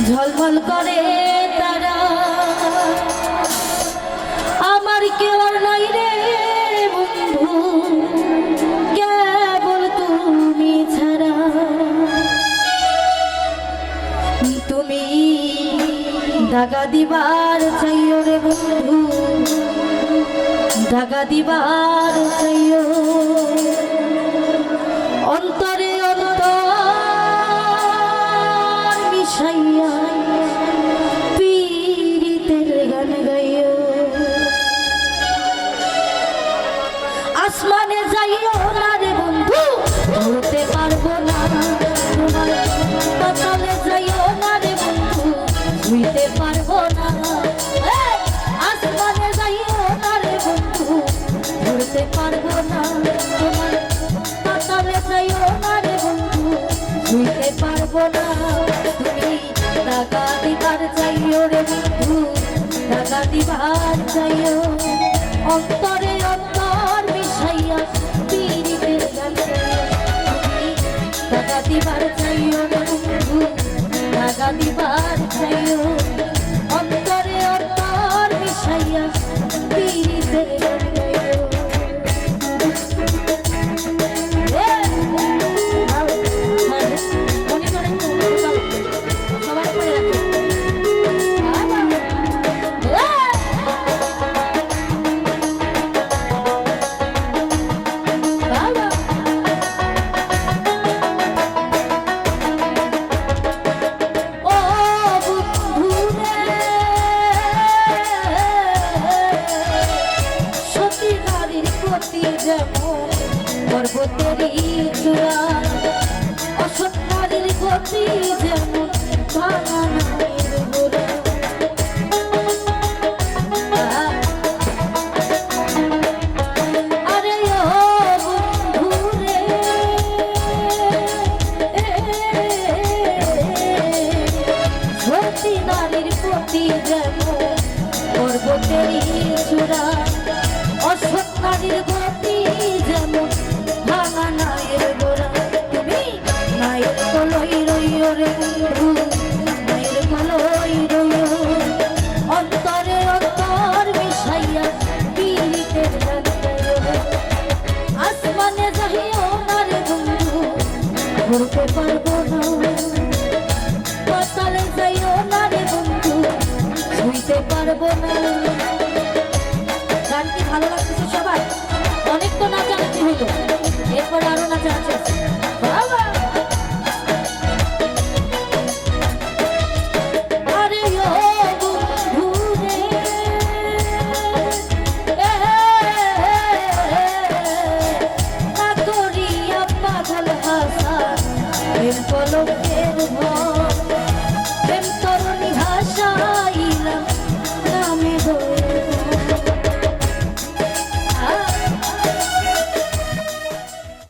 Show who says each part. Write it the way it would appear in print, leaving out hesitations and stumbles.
Speaker 1: ঝলমল করে তারা, আমার কেউ আর নাই রে বন্ধু, কেবল তুমি ছাড়া। তুমি দাগা দিবার চাইও রে বন্ধু, দাগা দিবার চাইও, অন্তরে অন্তর মিশাইয়া পীড়িতের গান গাইও। আসমানে যাইও না রে বন্ধু, ধরতে পারবো না তোমার, পাতালে যাইও না রে বন্ধু, ধুইতে পারবো না। আসমানে যাইও না রে বন্ধু, ধরতে পারবো না তোমার, পাতালে যাইও না রে বন্ধু, ধুইতে পারবো না। তুমি দাগা দিবার চাইও রে বন্ধু, দাগা দিবার চাইও, অন্তরে অন্তর মিশাইয়া পীড়িতের গান গাইও। তুমি দাগা দিবার চাইও রে বন্ধু, দাগা দিবার চাইও, অন্তরে অন্তর মিশাইয়া পীড়িতের গান গাইও। পর্বতেরই চূড়া, অসৎ নারীর গতি যেমন ভাঙা নদীর গোড়া। আরে ও বন্ধুরে, সতী নারীর প্রতি যেমন